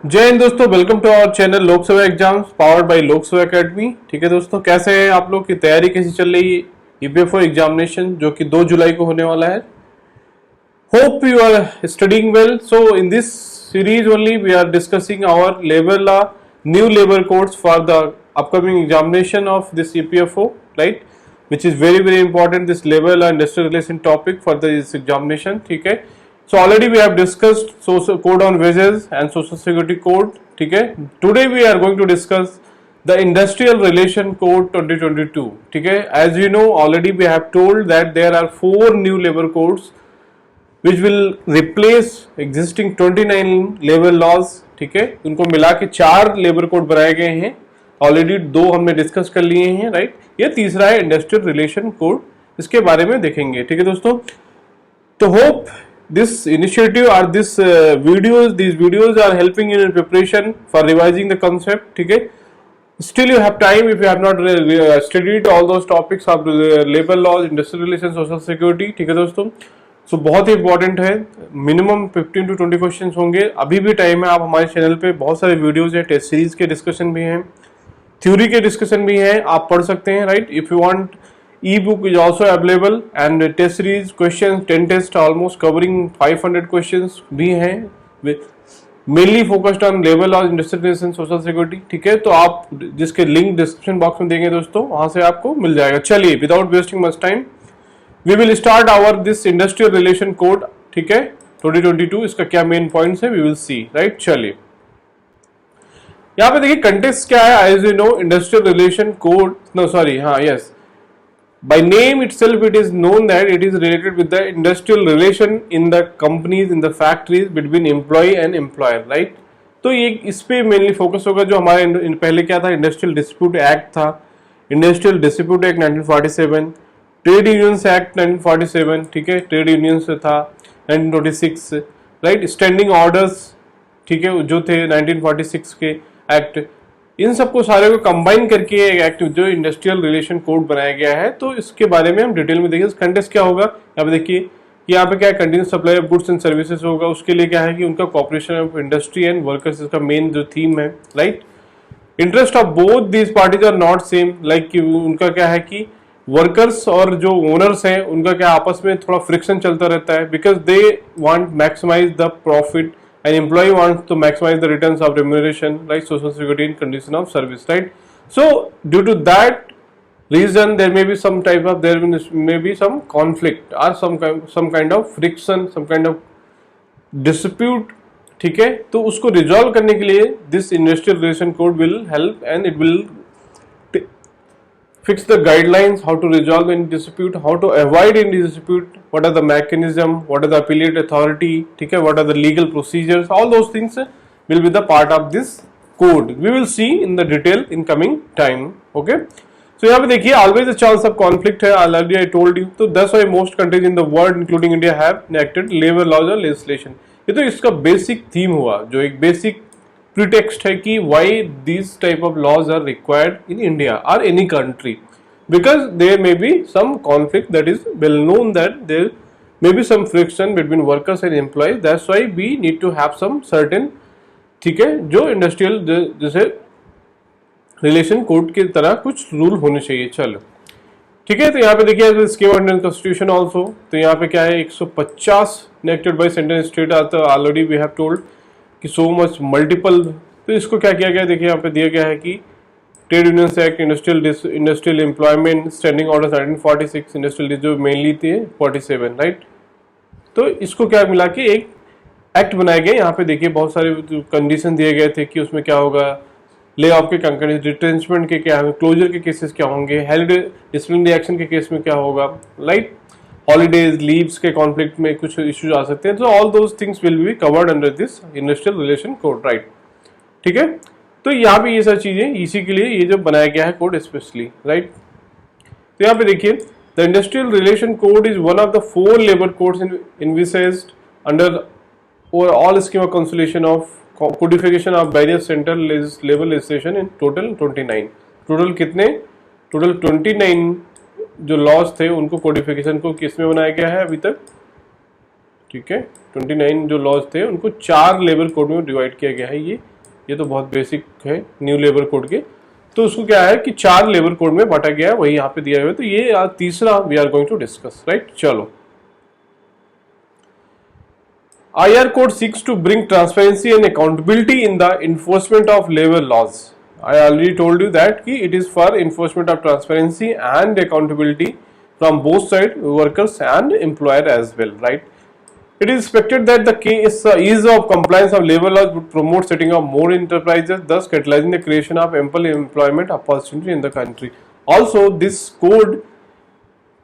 जय हिंद दोस्तों, welcome to our channel Lok Sabha exams powered by Lok Sabha academy. ठीक है दोस्तों, कैसे हैं आप लोग की तैयारी कैसी चल रही है? ईपीएफओ एग्जामिनेशन जो कि 2 जुलाई को होने वाला है। Hope you are studying well. So in this series only we are discussing our labour law new labour codes for the upcoming examination of this EPFO, right? Which is very important, this labor law industrial relation topic for this examination. ठीक है, so already we have discussed social code on wages and social security code. ठीक है, today we are going to discuss the industrial relation code 2022. ठीक है, as you know already we have told that there are 4 new labor codes which will replace existing 29 labor laws. ठीक है, उनको मिला के 4 labour code बनाए गए हैं। ऑलरेडी 2 हमने डिस्कस कर लिए हैं, राइट। ये तीसरा है इंडस्ट्रियल रिलेशन कोड, इसके बारे में देखेंगे। ठीक है दोस्तों, तो होप दिस इनिशिएटिव और this videos are helping in preparation for revising the concept. ठीक है, still you have time if you have not studied all those topics of labor laws, industrial relations, social security. ठीक है दोस्तों, सो बहुत ही important है। Minimum 15 to 20 questions होंगे। अभी भी टाइम है, आप हमारे चैनल पे बहुत सारे वीडियोज हैं, टेस्ट सीरीज के डिस्कशन भी हैं, थ्योरी के डिस्कशन भी हैं, आप पढ़ सकते हैं, right. If you want e book is also available and test series question 10 test almost covering 500 questions भी हैं, mainly focused on labour law, industrial relation, social security. ठीक है, तो आप जिसके लिंक डिस्क्रिप्शन बॉक्स में देंगे दोस्तों, वहां से आपको मिल जाएगा। चलिए, without wasting much time we will start our this industrial relation code. ठीक है, 2022 इसका क्या मेन पॉइंट्स है वी विल सी, राइट। चलिए, यहाँ पे देखिए कंटेक्स्ट क्या है। As you know industrial relation code, no sorry, हाँ yes, by name itself it is known that it is related with the industrial relation in the companies, in the factories between employee and employer, right? तो ये इस पे mainly focus होगा। जो हमारे पहले क्या था, इंडस्ट्रियल डिस्प्यूट एक्ट था, industrial dispute act 1947, trade unions act 1947, ठीक है, ट्रेड यूनियंस था 1926, राइट, स्टैंडिंग ऑर्डर्स, ठीक है, जो थे 1946 के एक्ट, इन सबको सारे को कंबाइन करके एक एक्ट जो इंडस्ट्रियल रिलेशन कोड बनाया गया है। तो इसके बारे में हम डिटेल में देखेंगे। कंटेक्स्ट क्या होगा, यहाँ पे देखिए, यहाँ पे क्या है, continuous supply of goods and services होगा। उसके लिए क्या है कि उनका cooperation of industry and workers, इसका मेन जो थीम है, right. Interest of both these parties are not same, like उनका क्या है कि वर्कर्स और जो ओनर्स हैं उनका क्या आपस में थोड़ा फ्रिक्शन चलता रहता है, because they want maximise the profit and employee wants to maximize the returns of remuneration, like social security and condition of service, right? So due to that reason there may be some type of, there may be some conflict or some kind of friction, some kind of dispute. ठीक है, तो उसको resolve करने के लिए this industrial relation code will help and it will fix the guidelines, how to resolve any dispute, how to avoid any dispute, what are the mechanism, what are the appellate authority, ठीक है, what are the legal procedures, all those things will be the part of this code. We will see in the detail in coming time. Okay, so यहाँ पे देखिए, always a chance of conflict है, already I told you. तो that's why most countries in the world including India have enacted labor laws or legislation. ये तो इसका basic theme हुआ, जो एक बेसिक pretext है कि why these type of laws are required in India or any country, because there may be some conflict, that is well known that there may be some friction between workers and employees. That's why we need to have some certain, ठीक है, जो industrial जैसे relation code की तरह कुछ rule होने चाहिए। चलो ठीक है, तो यहाँ पे देखिए scheme of Indian constitution also, तो यहाँ पे क्या है 150 इनेक्टेड बाय सेंट्रल स्टेट आता, ऑलरेडी वी हैव टोल्ड कि सो मच मल्टीपल। तो इसको क्या किया गया, देखिए यहाँ पे दिया गया है कि trade unions act, industrial employment, standing order 1946, industrial जो मेनली थे 47, राइट। तो इसको क्या मिला के एक एक्ट बनाए गए। यहाँ पे देखिए बहुत सारे कंडीशन दिए गए थे कि उसमें क्या होगा, ले ऑफ के कंकरेंस, रिट्रेंचमेंट के क्या होंगे, क्लोजर के केसेस क्या होंगे, हेल्ड डिसिप्लिनरी एक्शन के केस में क्या होगा, राइट, हॉलीडेज लीव्स के कॉन्फ्लिक्ट में कुछ इश्यूज आ सकते हैं। तो all those things will be covered under this industrial relation code, right. ठीक है, तो यहाँ पे ये सारी चीजें इसी के लिए ये जो बनाया गया है कोड स्पेशली, राइट। तो यहाँ पे देखिए, the industrial relation code is one of the 4 labour codes envisaged under all scheme of consolidation of codification of various central level legislation in total 29। Total कितने, टोटल 29 जो लॉज थे उनको codification को किस में बनाया गया है अभी तक, ठीक है। 29 जो लॉज थे उनको 4 लेबर कोड में डिवाइड किया गया है। ये तो बहुत बेसिक है न्यू लेबर कोड के। तो उसको क्या है कि 4 लेबर कोड में बांटा गया है, वही यहाँ पे दिया हुआ है। तो ये आज तीसरा we are going to discuss, right. चलो, IR code seeks to bring transparency and accountability in the enforcement of labor laws. I already told you that it is for enforcement of transparency and accountability from both sides, workers and employer as well, right? It is expected that the ease of compliance of labor laws would promote setting up more enterprises, thus catalyzing the creation of ample employment opportunity in the country. Also, this code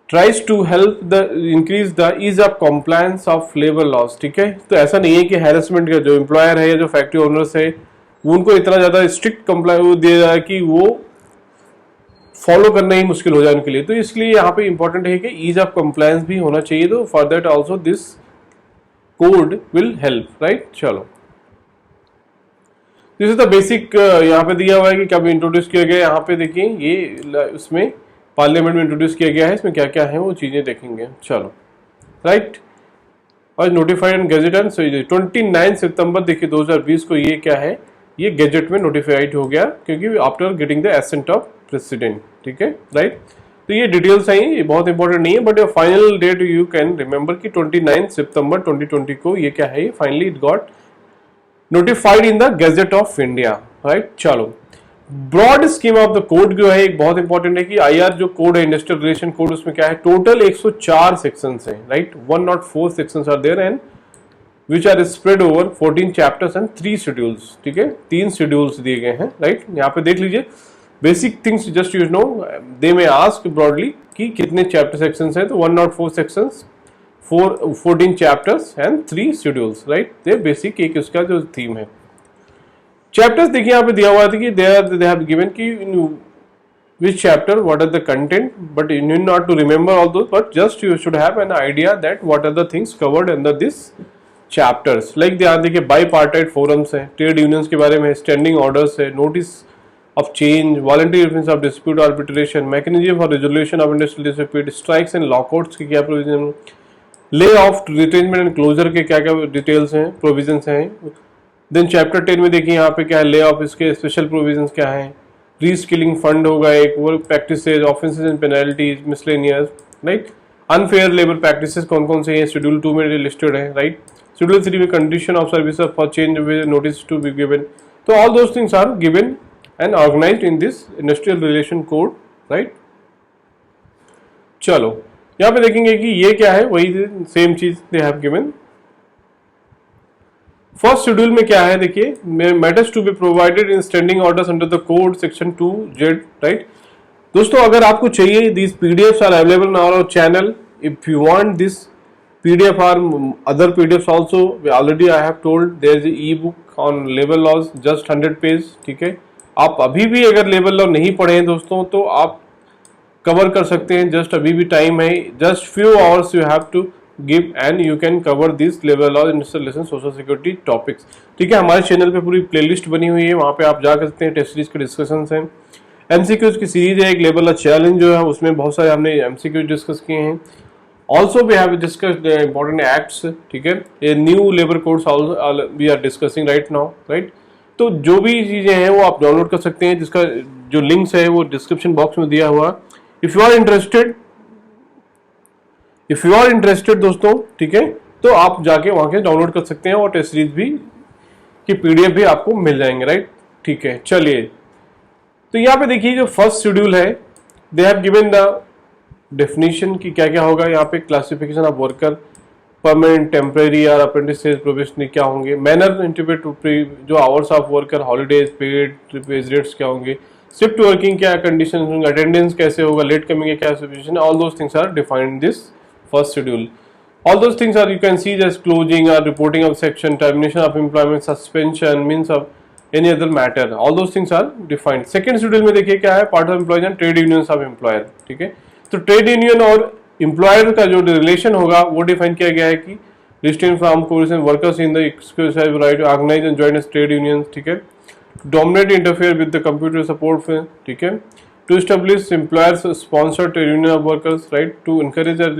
tries to help the increase the ease of compliance of labor laws, ठीक है। तो ऐसा नहीं है कि harassment का जो employer है या जो फैक्ट्री ओनर्स है उनको इतना ज़्यादा स्ट्रिक्ट कंप्लाई दिया जाए कि वो फॉलो करना ही मुश्किल हो जाए उनके लिए। तो इसलिए यहाँ पे इंपॉर्टेंट है कि ईज ऑफ कंप्लायंस भी होना चाहिए। तो for that also this code will help, right. चलो, दिस इज द बेसिक यहाँ पे दिया हुआ है कि कब इंट्रोड्यूस किया गया। यहाँ पे देखिए ये उसमें पार्लियामेंट में इंट्रोड्यूस किया गया है, इसमें क्या क्या है वो चीजें देखेंगे। चलो, राइट। और नोटिफाइड एंड गेजेट एंड 29 सितंबर देखिए 2020 को ये क्या है, ये गेजेट में नोटिफाइड हो गया क्योंकि after getting the ascent of president, ठीक है, राइट। तो ये डिटेल्स हैं, ये बहुत इंपॉर्टेंट नहीं है, but final date you can remember कि 29 सितंबर 2020 को ये क्या है, finally it got notified in the gazette of India, right. चलो, broad scheme of the code जो है एक बहुत इंपॉर्टेंट है कि आईआर जो कोड है, इंडस्ट्रियल रिलेशन कोड, उसमें क्या है, टोटल 104 सेक्शंस हैं, राइट। 104 sections are there and which are spread over 14 chapters and 3 schedules, ठीक है, 3 शेड्यूल्स दिए गए हैं, राइट। यहाँ पे देख लीजिए basic things just you know, they may ask broadly कि कितने चैप्टर सेक्शंस हैं। तो 104 sections, 14 chapters and 3 schedules, right. ये बेसिक एक उसका जो थीम है। चैप्टर्स देखिए यहाँ पे दिया हुआ था कि दे हैव गिवन कि in which chapter what are the content, but you need not to remember all those, but just you should have an idea that what are the things covered under this chapters. Like ध्यान देखिए, bipartite forums है, trade unions के बारे में, standing orders है, notice of change, voluntary defence of dispute arbitration, mechanism for resolution of industrial dispute, strikes and lockouts की क्या provision, lay off, रिटेनमेंट and closer के क्या क्या डिटेल्स हैं, प्रोविजंस हैं। देन चैप्टर 10 में देखिए यहाँ पे क्या है, ले ऑफ, इसके स्पेशल प्रोविजंस क्या है, रीस्किलिंग फंड होगा एक, work practices, offences and penalties, miscellaneous, right. Unfair labour practices कौन कौन से हैं, शेड्यूल 2 में लिस्टेड है, राइट। शेड्यूल 3 में condition of service for change notice to be given. तो all those things are given and organised in this industrial relation code, right. चलो, यहाँ पे देखेंगे कि ये क्या है, वही सेम चीज they have given. First schedule में क्या है देखिए, matters to be provided in standing orders under the code section 2Z, right. दोस्तों अगर आपको चाहिए, this PDFs are available on our channel. If you want this PDF और other PDFs also, already I have told there is e book on labour laws, just 100 page, ठीक है। आप अभी भी अगर लेबर लॉ नहीं पढ़े हैं दोस्तों तो आप कवर कर सकते हैं, जस्ट अभी भी टाइम है, just few hours you have to give and you can cover this labour law, industrial relation, social security topics, ठीक है। हमारे चैनल पे पूरी प्लेलिस्ट बनी हुई है, वहाँ पे आप जा सकते हैं, टेस्ट सीरीज के डिस्कशंस हैं, एमसीक्यूज की सीरीज है, एक लेबर लॉ चैलेंज जो है उसमें बहुत सारे हमने एमसीक्यूज डिस्कस किए हैं। Also we have discussed important acts, ठीक है, ये new labour codes we are discussing right now, right. तो जो भी चीजें हैं वो आप डाउनलोड कर सकते हैं, जिसका जो लिंक्स है वो डिस्क्रिप्शन बॉक्स में दिया हुआ। इफ यू आर इंटरेस्टेड दोस्तों, ठीक है, तो आप जाके वहां के डाउनलोड कर सकते हैं और टेस्ट सीरीज भी की पीडीएफ भी आपको मिल जाएंगे, राइट, ठीक है। चलिए, तो यहाँ पे देखिए जो फर्स्ट शेड्यूल है, they have given the definition की क्या क्या होगा यहाँ पे, classification of worker, permanent, temporary और अप्रेंटिसेस, प्रोबेशनरी क्या होंगे, मैनर इंटरप्रेट जो hours of worker, holidays, paid wage rates क्या होंगे, शिफ्ट वर्किंग क्या कंडीशन होंगे, अटेंडेंस कैसे होगा, लेट कमिंग क्या situation, all those things are defined in this first schedule. All those things are you can see as closing or reporting of section, termination of employment, suspension, means of any other matter. All those things are defined. Second schedule में देखिए क्या है, part of employees and trade unions of employer, ठीक है। तो trade union और employer का जो रिलेशन होगा वो डिफाइन किया गया है कि restrain from coercion workers in the exclusive right to organize and join as trade unions, ठीक है। Dominate, interfere with the computer support, ठीक है। To establish employers sponsored trade union of workers, right, to encourage a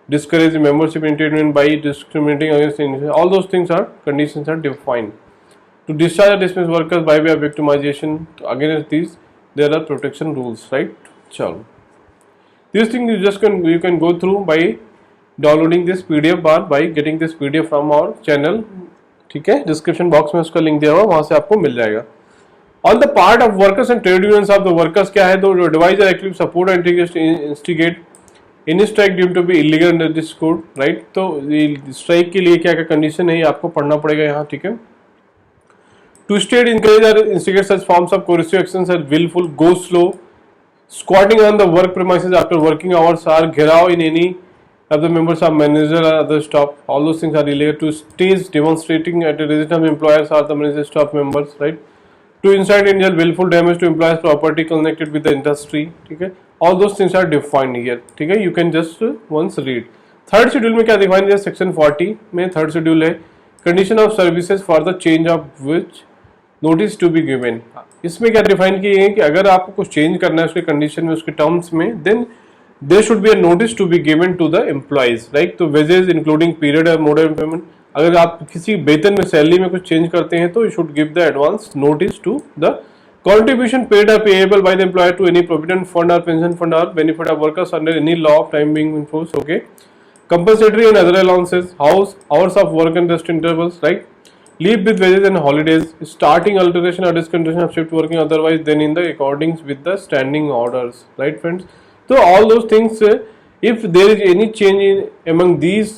discourage membership entertainment by discriminating against individuals. All those things are conditions are defined. To discharge or dismiss workers by way of victimization, against these there are protection rules, right? चलो, these things you can go through by downloading this PDF bar, by getting this PDF from our channel. ठीक है, description box में उसका link दिया हुआ, वहां से आपको मिल जाएगा. On the part of workers and trade unions of the workers क्या है, तो device are active support and instigate in strike due to be illegal under this code, right. तो स्ट्राइक के लिए क्या क्या कंडीशन है ये आपको पढ़ना पड़ेगा यहाँ. ठीक है. To state encourage or instigate such forms of coercive actions as willful, go slow, squatting on the work premises after working hours, or gherav in any of the members of manager or other staff. All those things are related to stage demonstrating at a residence of employers or the manager staff members, right. To incite in willful damage to employers' property connected with the industry. ठीक है. All those things are defined here. ठीक है. You can just once read. Third schedule में क्या define है, section 40 में third schedule है, condition of services for the change of which notice to be given. इसमें क्या डिफाइन किए हैं कि अगर आपको कुछ चेंज करना है उसके कंडीशन में, उसके टर्म्स में, then there should be a notice to be given to the employees, right. तो वेजेस इंक्लूडिंग पीरियड और मोड ऑफ पेमेंट, अगर आप किसी वेतन में सैलरी में कुछ चेंज करते हैं तो you should give the advance notice to the contribution paid or payable by the employer to any provident fund or pension fund or benefit of workers under any law of time being enforced. Okay. Compensatory and other allowances, hours of work and rest intervals, right. Leave with wages and holidays, starting alteration or discontinuation of shift working otherwise than in the accordance with the standing orders, right friends. So all those things, if there is any change in among these,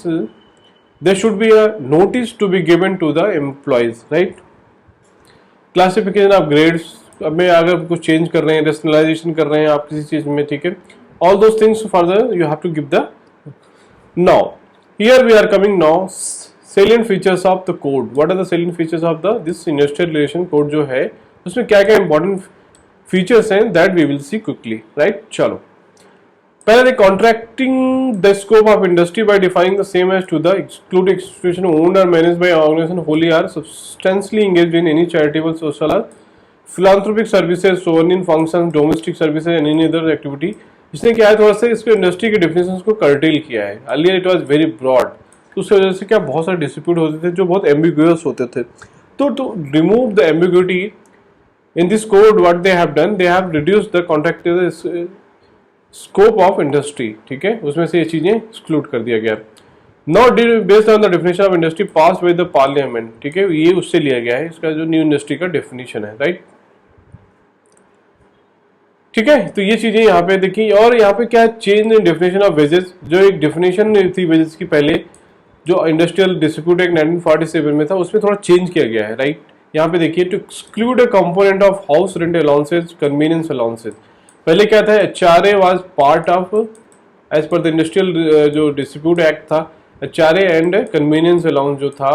there should be a notice to be given to the employees, right. Classification of grades, अब में अगर कुछ change कर रहे हैं, rationalisation कर रहे हैं आप किसी चीज में, ठीक है. All those things further you have to give the. Now here we are coming now salient features of the code. What are the salient features of the this industrial relation code जो है, उसमें क्या क्या important features हैं, that we will see quickly, right. चलो, पहले contracting the scope of industry by defining the same as to the exclude institution owned or managed by organization wholly or substantially engaged in any charitable, social or philanthropic services, sovereign functions, domestic services and any other activity. इसने क्या है, थोड़ा सा इसके industry के definitions को curtail किया है. Earlier it was very broad, तो उसकी वजह से क्या बहुत सारे डिस्प्यूट होते थे जो बहुत एम्बिगुअस होते थे. तो to remove the ambiguity in this code, what they have done, they have reduced the contract scope of industry. ठीक है, उसमें से ये चीजें एक्सक्लूड कर दिया गया. Now based on the definition of industry pass by the parliament. ठीक है, ये उससे लिया गया है, इसका जो न्यू इंडस्ट्री का डेफिनेशन है, राइट. ठीक है, तो ये चीजें यहाँ पे देखी. और यहाँ पे क्या change in definition of wages, जो एक डेफिनेशन थी वेजेस की पहले जो इंडस्ट्रियल डिस्प्यूट एक्ट 1947 में था, उसमें थोड़ा चेंज किया गया है, राइट. यहाँ पे देखिए, to exclude a component of house rent allowances, convenience allowances. पहले क्या था, HRA was part of, as per the industrial जो डिस्प्यूट एक्ट था, HRA एंड कन्वीनियंस अलाउंस जो था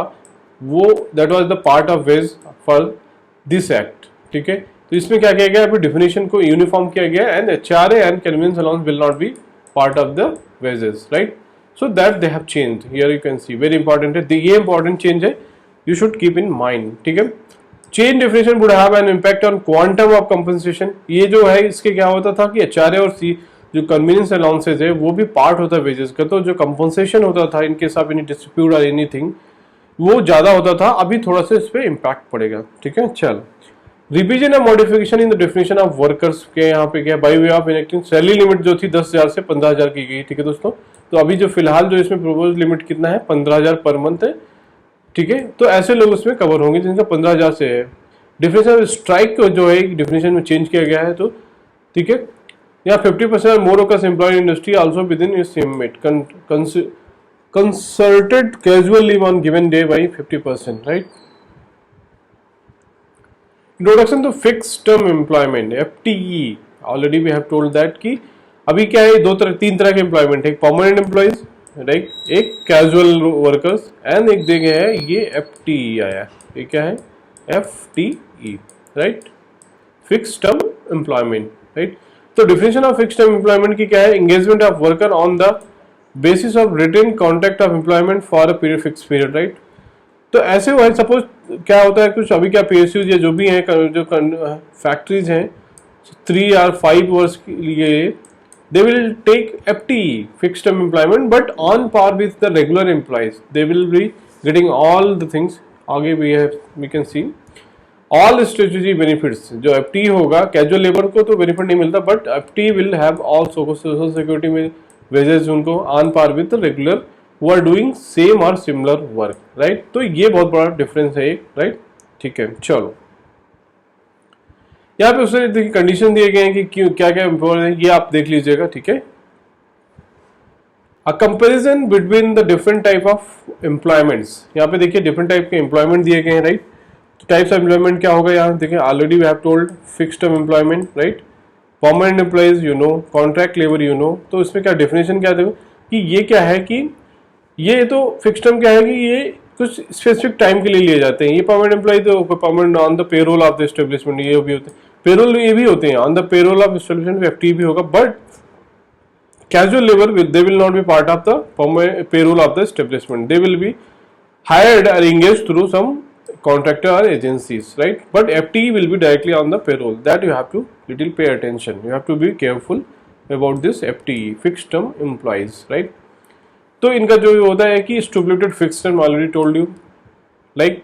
वो that was the part of wage for this act. ठीक है, तो इसमें क्या किया गया, अभी डिफिनेशन को यूनिफॉर्म किया गया and HRA and convenience allowance will not be part of the wages, right. So that they have changed. Here you can see very important है, ये important change है, you should keep in mind. ठीक है, change definition would have an impact on quantum of compensation. ये जो है इसके क्या होता था कि HRA और जो convenience allowances है वो भी पार्ट होता है वेजेस का, तो जो कंपनसेशन होता था इनके साथ एनी डिस्प्यूट और एनीथिंग वो ज्यादा होता था. अभी थोड़ा सा इस पे इम्पैक्ट पड़ेगा. ठीक है, चल revision and modification in the definition of workers के यहाँ पे क्या, by way of enacting salary limit जो थी 10,000 से 15,000 की गई. ठीक है दोस्तों, तो अभी जो फिलहाल जो इसमें प्रोपोज लिमिट कितना है, 15,000 पर मंथ है. ठीक है, तो ऐसे लोग उसमें कवर होंगे जिनका 15,000 से है. डेफिनेशन ऑफ स्ट्राइक जो है डेफिनेशन में चेंज किया गया है. तो ठीक है, यहाँ 50% और more workers employed industry also with in same mate concerted casual leave on given day by 50%, right. Introduction to fix term employment, FTE. Already we have told that कि अभी क्या है, तीन तरह के एम्प्लॉयमेंट है, एक परमानेंट एम्प्लॉइज, राइट, एक कैजुअल वर्कर्स एंड एक देखे है ये FTE आया. ये क्या है, FTE, right, fix term employment, right. तो definition of fix term employment की क्या है, engagement of worker on the basis of written contract of employment for a period, fix period, right. तो ऐसे हुआ, सपोज क्या होता है, कुछ अभी क्या PSUs या जो भी हैं, जो फैक्ट्रीज हैं 3 or 5 वर्ष के लिए they will take FTE, fixed term employment, but on par with the regular employees. They will be getting all the things. आगे we can see all statutory benefits. जो FTE होगा कैजुअल लेबर को तो benefit नहीं मिलता, but FTE will have all social security में wages उनको on par with regular who are doing same or similar work, right? तो ये बहुत बड़ा डिफरेंस है एक, राइट? ठीक है, चलो यहाँ पे उसने देखिए कंडीशन दिए गए हैं कि क्यों क्या क्या इम्पोर्टेंट है, ये आप देख लीजिएगा, ठीक है। A comparison between the different type of employments, यहाँ पे देखिए डिफरेंट टाइप के एम्प्लॉयमेंट दिए गए हैं, राइट? तो टाइप्स ऑफ एम्प्लॉयमेंट क्या होगा यहाँ देखिए, already we have told fixed term employment, right? Permanent employees you know, contract labour you know. तो इसमें क्या डेफिनेशन क्या देखो कि ये क्या है कि ये तो फिक्स्ड टर्म क्या है कि ये कुछ स्पेसिफिक टाइम के लिए लिए जाते हैं। ये परमानेंट एम्प्लॉय तो permanent on the payroll of the establishment, ये भी होते हैं पेरोल, ये भी होते हैं on the payroll of establishment, FT भी होगा, but casual labour they will not be part of the payroll of the establishment, they will be hired or engaged through some contractor or agencies, right? But FTE will be directly on the payroll. That you have to little pay attention. You have to be careful about this FTE, fixed term employees, right? तो इनका जो होता है कि statuted fixed term, already told you, like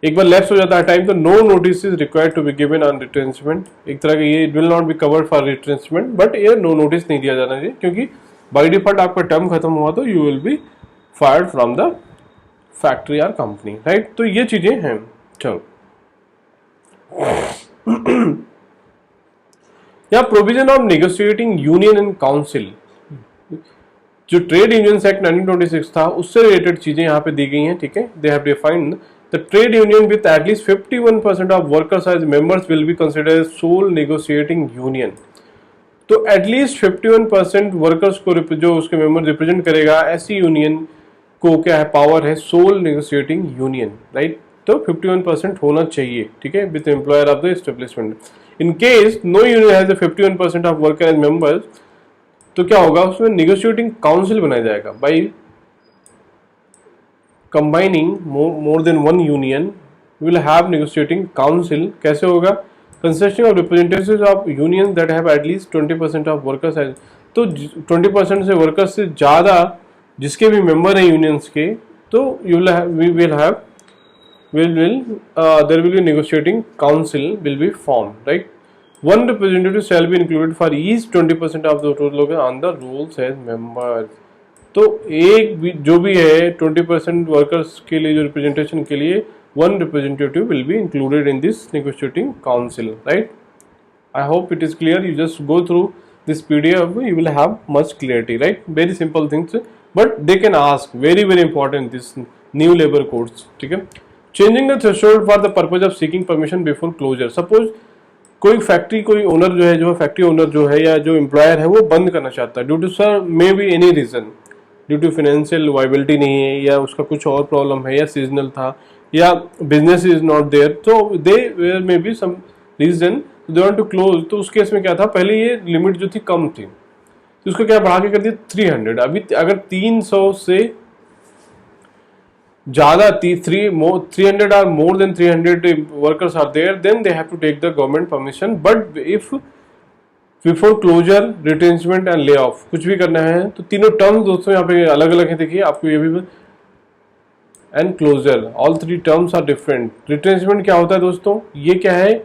एक बार lapse हो जाता है टाइम तो no notice is required to be given on retrenchment. एक तरह का ये will not be covered for retrenchment, but ये नो नोटिस नहीं दिया जाना चाहिए, क्योंकि बाय डिफॉल्ट आपका टर्म खत्म हुआ तो you will be fired from the factory और कंपनी, राइट? तो ये चीजें हैं। चलो या provision of negotiating union and council, जो ट्रेड यूनियंस एक्ट 1926 था उससे रिलेटेड चीजें यहाँ पे दी गई हैं, ठीक है। They have defined the trade union with at least 51% of workers as members will be considered sole negotiating union. तो एटलीस्ट 51% वर्कर्स को जो उसके मेंबर रिप्रेजेंट करेगा, ऐसी यूनियन को क्या है, पावर है सोल नेगोशिएटिंग यूनियन, राइट? तो 51% होना चाहिए, ठीक है, with employer of the establishment. In case no union has 51% of worker as members, तो क्या होगा, उसमें नेगोशिएटिंग काउंसिल बनाया जाएगा by combining more than one union will have negotiating council. कैसे होगा, consisting of representatives of union that have at least 20% of workers as, तो 20% से वर्कर्स से ज्यादा जिसके भी मेंबर हैं यूनियंस के, तो you will have there will be negotiating council will be formed, right? One representative shall be included for each 20% of the total on the rolls as members. तो एक भी जो भी है 20% वर्कर्स के लिए जो रिप्रेजेंटेशन के लिए one representative will be included in this negotiating council, right? I hope it is clear. You just go through this PDF, you will have much clarity, right? Very simple things, but they can ask very very important this new labor codes, ठीक है। Changing the threshold for the purpose of seeking permission before closure. Suppose कोई factory, कोई owner जो है, जो factory owner जो है या जो एम्प्लॉयर है वो बंद करना चाहता है due to sir maybe any reason, due to financial viability नहीं है या उसका कुछ और प्रॉब्लम है या सीजनल था या बिजनेस इज नॉट देयर, तो they where may be some reason they want to close. तो उस केस में क्या था, पहले ये लिमिट जो थी कम थी, तो उसको क्या बढ़ा के कर दिया 300। अभी अगर 300 से ज्यादा 300 or more than 300 workers are there, then they have to take the government permission. But if before closure, retrenchment and layoff कुछ भी करना है तो तीनों टर्म्स दोस्तों यहाँ पे अलग अलग है, देखिए आपको ये भी, and closure, all three terms are different. Retrenchment क्या होता है दोस्तों, ये क्या है,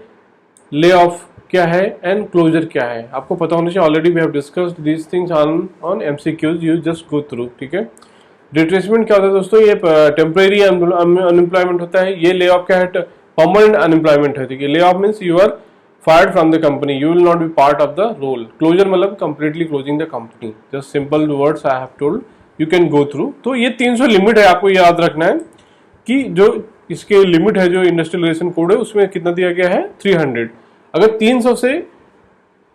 ले ऑफ क्या है, एंड क्लोजर क्या है, आपको पता होना चाहिए। Already we have discussed these things on MCQs, you just go through, ठीक है। रिट्रेसमेंट क्या होता है दोस्तों, ये टेम्परेरी अनएम्प्लॉयमेंट होता है। ये ले ऑफ क्या है, परमानेंट अनएम्प्लॉयमेंट है, ठीक है। Lay off means you are fired from the company, you will not be part of the role. Closure मतलब completely closing the company. Just simple words I have told, you can go through. तो ये 300 limit है, आपको याद रखना है कि जो इसके लिमिट है, जो इंडस्ट्रियल रिलेशन कोड है उसमें कितना दिया गया है 300। अगर 300 से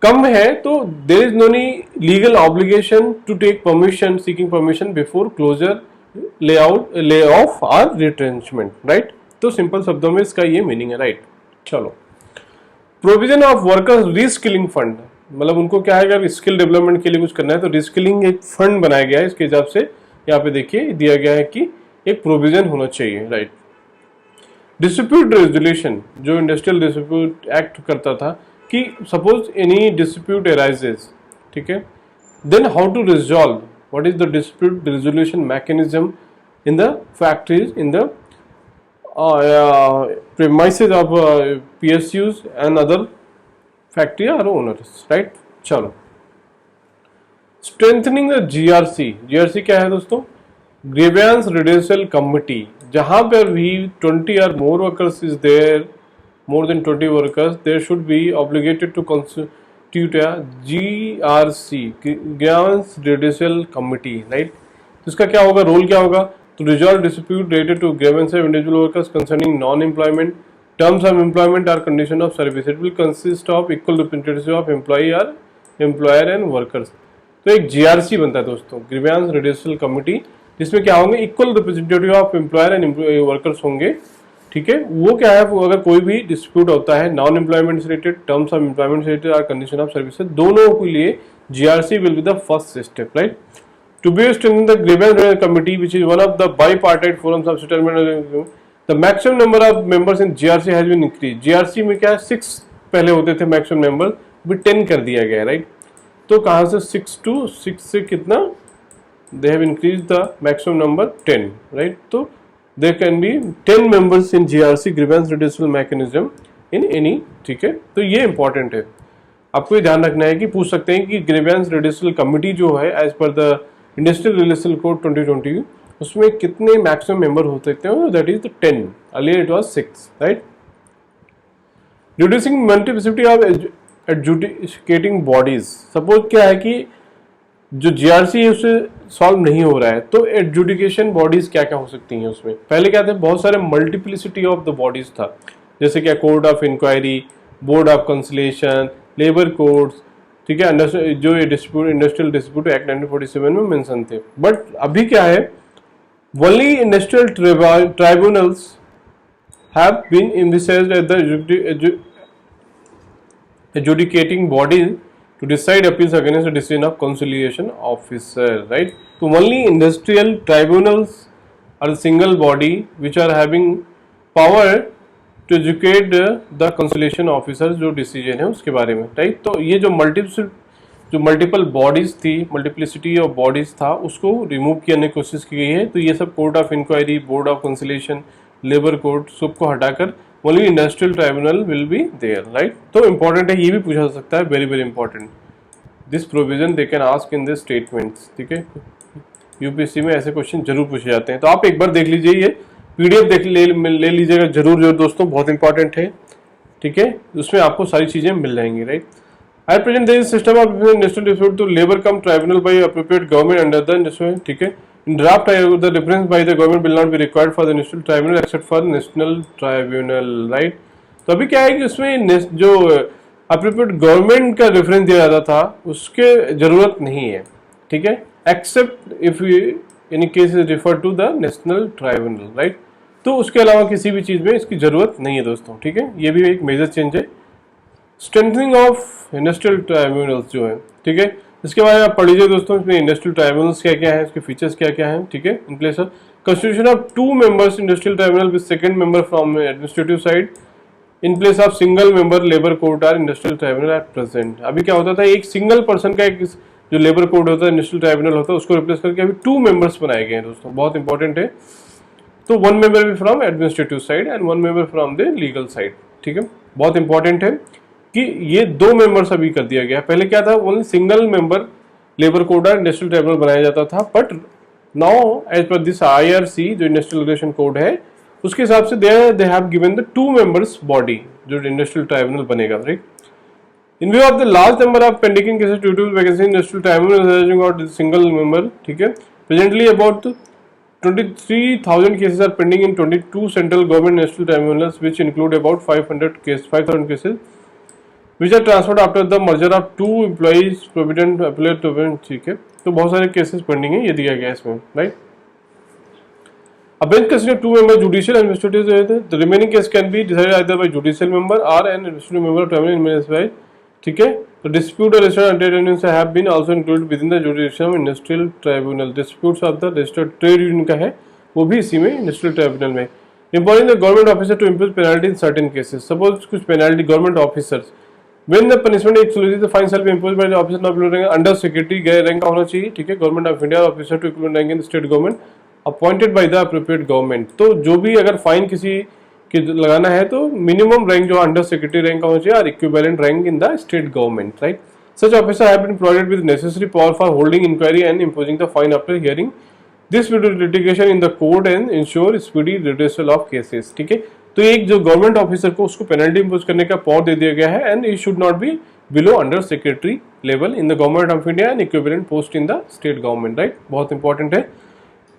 कम है तो there is no need legal obligation to take permission, seeking permission before closure, lay off और रिट्रेंचमेंट, राइट। तो सिंपल शब्दों में इसका ये मीनिंग है, राइट। चलो, provision of workers reskilling fund, मतलब उनको क्या है, अगर स्किल डेवलपमेंट के लिए कुछ करना है तो रीस्किलिंग एक फंड बनाया गया है। इसके हिसाब से यहाँ पे देखिए दिया गया है कि एक प्रोविजन होना चाहिए, राइट। डिस्प्यूट रेजोल्यूशन, जो इंडस्ट्रियल डिस्प्यूट एक्ट करता था कि सपोज एनी डिस्प्यूट अराइजेस, ठीक है, Then how to resolve? What is the dispute resolution mechanism in the factories, in the premises of PSUs and other factory or owners, right? चलो, strengthening the GRC. GRC क्या है दोस्तों? Grievance redressal committee. जहां पर भी 20 or more workers is there, more than 20 workers, there should be obligated to constitute a GRC, grievance redressal committee, right? तो इसका क्या होगा, रोल क्या होगा? To resolve dispute related to grievances of individual workers concerning non-employment, terms of employment or condition of service. It will consist of equal representative of employee or employer and workers. तो एक GRC बनता है दोस्तों, grievance redressal committee, जिसमें क्या होंगे? Equal representative of employer and workers होंगे, ठीक है? वो क्या है, वो अगर कोई भी डिस्प्यूट होता है नॉन एम्प्लॉयमेंट से रिलेटेड, टर्म्स ऑफ एम्प्लॉयमेंट से रिलेटेड और कंडीशन ऑफ सर्विस, दोनों के लिए GRC will be the first step, right? To be strengthened, the grievance committee, which is one of the bipartite forums of settlement, the maximum number of members in GRC has been increased. GRC में क्या है, 6 पहले होते थे maximum member, अभी 10 कर दिया गया है, राइट? तो कहाँ से 6 to 6 से कितना, they have increased the maximum number 10, right? तो there can be 10 members in GRC, grievance redressal mechanism in any, ठीक है? तो ये important है, आपको ये ध्यान रखना है कि पूछ सकते हैं कि ग्रीवेंस रिड्यूसल कमिटी जो है as per the industrial relation code 2020, उसमें कितने मैक्सिमम मेंबर हो सकते हैं? That is the 10, earlier it was 6, right? Reducing multiplicity of adjudicating bodies. Suppose क्या है कि जो जीआरसी है उससे सॉल्व नहीं हो रहा है, तो एडजुडिकेशन बॉडीज क्या क्या हो सकती हैं उसमें? पहले क्या थे, बहुत सारे मल्टीप्लिसिटी ऑफ द बॉडीज था, जैसे क्या court of inquiry, board of conciliation, labour courts, ठीक है? जो ये डिस्प्यूट, इंडस्ट्रियल डिस्प्यूट एक्ट 1947 में मेंशन थे। बट अभी क्या है, only industrial tribunals have been envisaged as the adjudicating body to decide appeals against the decision of conciliation officer, right? तो only industrial tribunals are single body which are having power to educate the conciliation officer, जो decision है उसके बारे में, right? तो ये जो multiple bodies थी, मल्टीप्लिसिटी ऑफ बॉडीज था, उसको रिमूव करने की कोशिश की गई है। तो ये सब court of inquiry, board of conciliation, labour court, सबको हटाकर only industrial tribunal will be there, right? तो इंपॉर्टेंट है, ये भी पूछा जा सकता है, very very important. This provision they can ask in this statements, ठीक है? यूपीएससी में ऐसे क्वेश्चन जरूर पूछे जाते हैं, तो आप एक बार देख लीजिए, ये पीडीएफ देख ले लीजिएगा जरूर दोस्तों, बहुत इंपॉर्टेंट है, ठीक है? उसमें आपको सारी चीजें मिल जाएंगी, right? At present there is system of national dispute to labour come tribunal by appropriate government under the national, ठीक है? In draft the reference by the government will not be required for the national tribunal except for national tribunal, right? तो अभी क्या है कि उसमें जो appropriate government का रेफरेंस दिया जाता था उसके जरूरत नहीं है, ठीक है? Except if any case is refer to the national tribunal, right? तो उसके अलावा किसी भी चीज में इसकी जरूरत नहीं है दोस्तों, ठीक है? ये भी एक मेजर चेंज है। स्ट्रेंथनिंग ऑफ इंडस्ट्रियल ट्राइब्यूनल्स जो है, ठीक है, इसके बारे में आप पढ़ लीजिए दोस्तों, इसमें इंडस्ट्रियल ट्राइब्यूनल्स क्या क्या है, इसके फीचर्स क्या क्या है, ठीक है? In place of constitution of 2 members industrial tribunal with second member from administrative side in place of single member labour court और इंडस्ट्रियल ट्राइब्यूनल एट प्रेजेंट। अभी क्या होता था, एक सिंगल पर्सन का एक जो लेबर कोर्ट होता है, इंडस्ट्रियल ट्राइब्यूनल होता है, उसको रिप्लेस करके अभी 2 members बनाए गए हैं दोस्तों, बहुत इंपॉर्टेंट है। तो 1 member भी from administrative side and 1 member from the legal side, ठीक है? बहुत इंपॉर्टेंट है कि ये 2 members अभी कर दिया गया। पहले क्या था, only single member labour code और इंडस्ट्रियल ट्राइब्यूनल बनाया जाता था, but now as per this IRC जो इंडस्ट्रियल रिलेशन कोड है, उसके हिसाब से they have given the 2 members body जो इंडस्ट्रियल ट्राइब्यूनल बनेगा, right? In view of the large number of pending cases due to vacancy industrial tribunal और single member, ठीक है? Presently about 23,000 cases are pending in 22 central government national tribunals, which include about 500 cases, which are transferred after the merger of 2 employees provident appellate to, ठीक है? तो बहुत सारे cases pending है, ये दिया गया है इसमें, right? A bench consisting of 2 members, judicial and administrative. The remaining case can be decided either by judicial member or an administrative member of tribunal municipal, ठीक है? The dispute or registered trade unions have been also included within the jurisdiction of industrial tribunal. Disputes of the registered trade union का है, वो भी इसी में industrial tribunal में. Empowering the government officer to impose penalty in certain cases. Suppose कुछ penalty government officers When the punishment exclusive, the fine shall be imposed by the officer not below rank under secretary, rank का होना चाहिए, ठीक है, government of India officer to equivalent rank in state government appointed by the appropriate government. तो जो भी अगर fine किसी की लगाना है तो मिनिमम रैंक जो अंडर सेक्रेटरी रैंक का होना चाहिए और equivalent rank in the state government, right. Such officer have been provided with necessary power for holding inquiry and imposing the fine after hearing this litigation in the court and ensure speedy redressal of cases, ठीक है। तो एक जो government officer को उसको penalty impose करने का power दे दिया गया है and it should not be below under secretary level in the government of India and equivalent post in the state government, right. बहुत इंपॉर्टेंट है।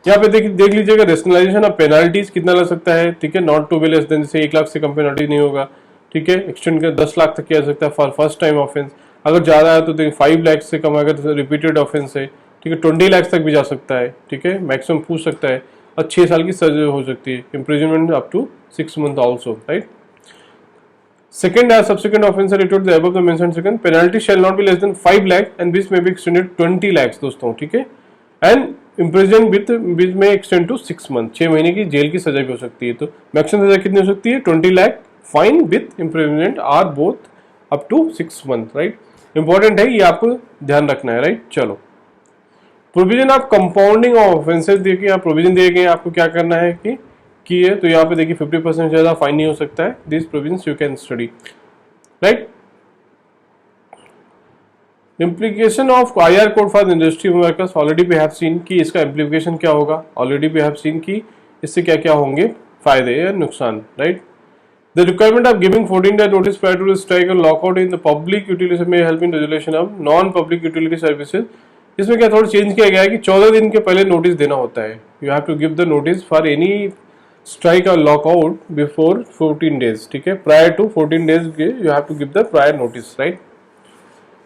यहाँ पे देख लीजिएगा रेशनलाइजेशन ऑफ पेनल्टीज कितना लग सकता है, ठीक है, not to be less than, जैसे 1 लाख से कम पेनल्टी नहीं होगा, ठीक है, एक्सटेंड कर 10 लाख तक किया जा सकता है फॉर फर्स्ट टाइम ऑफेंस, अगर ज्यादा है तो 5 लाख से कम अगर रिपीटेड ऑफेंस है, ठीक है, 20 लाख तक भी जा सकता है, ठीक है, मैक्सिमम पूछ सकता है और 6 साल की सजा हो सकती है, imprisonment up to 6 month also, right. Second as subsequent offence related the above the mentioned second penalty shall not be less than 5 lakh and this may be extended 20 lakh दोस्तों, ठीक है, and imprison with may extend to 6 month, 6 महीने की jail की सजा भी हो सकती है। तो मैक्सिमम सजा कितनी हो सकती है, 20 lakh fine with imprisonment or both up to 6 month, right. Important है, ये आपको ध्यान रखना है, राइट। चलो, provision of compounding of offences देखिए, यहाँ प्रोविजन दिए गए, आपको क्या करना है कि है, तो यहाँ पे देखिए 50% ज्यादा फाइन नहीं हो सकता है। This provision you can study, right. Implication of IR code for industry workers, already we have seen कि इसका इम्प्लीकेशन क्या होगा, ऑलरेडी वी हैव सीन कि इससे क्या क्या होंगे फायदे या नुकसान, right. The requirement of giving 14-day notice prior to the strike or lockout in the public utility may help in resolution of non-public utility services. इसमें क्या थोड़ा चेंज किया गया है कि 14 दिन के पहले नोटिस देना होता है। You have to give the notice for any strike or lockout before 14 days, ठीक है, prior to 14 days के you have to give the prior notice, right?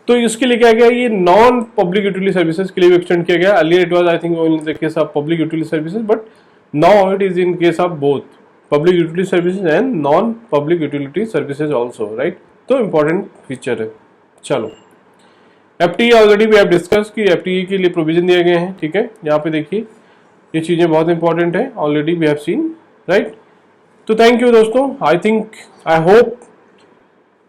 तो इसके लिए क्या गया, ये नॉन पब्लिक यूटिलिटी सर्विसेज के लिए भी एक्सटेंड किया गया। Earlier it was I think only in the case of public utility services, but now it is in case of both public utility services and non public utility services also, right। तो important feature है। चलो, FTE already भी आप discuss की, FTE के लिए provision दिए गए हैं, ठीक है, यहाँ पे देखिए ये चीजें बहुत इंपॉर्टेंट है, already we have seen, right. तो थैंक यू दोस्तों, I think I hope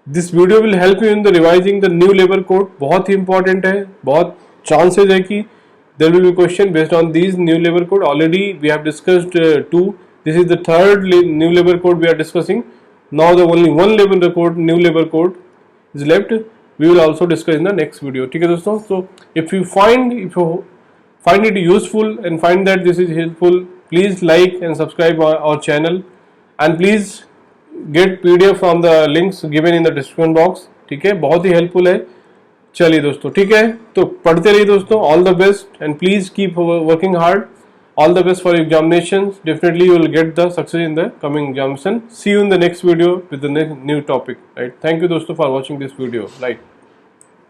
this video will help you in the revising the new labour code. बहुत ही इंपॉर्टेंट है, बहुत चांसेज है कि there will be question based on this new labour code. Already we have discussed 2, this is the third new labor code we are discussing. Now the only one new labor code is left. We will also discuss in the next video, ठीक है दोस्तों। So if you find it useful and find that this is helpful, please like and subscribe our channel and please get PDF from the links given in the description box, ठीक है, बहुत ही helpful है। चलिए दोस्तों, ठीक है, तो पढ़ते रहिए दोस्तों, all the best and please keep working hard. All the best for examinations. Definitely you will get the success in the coming examination. See you in the next video with the new topic, right? Thank you दोस्तों for watching this video, right?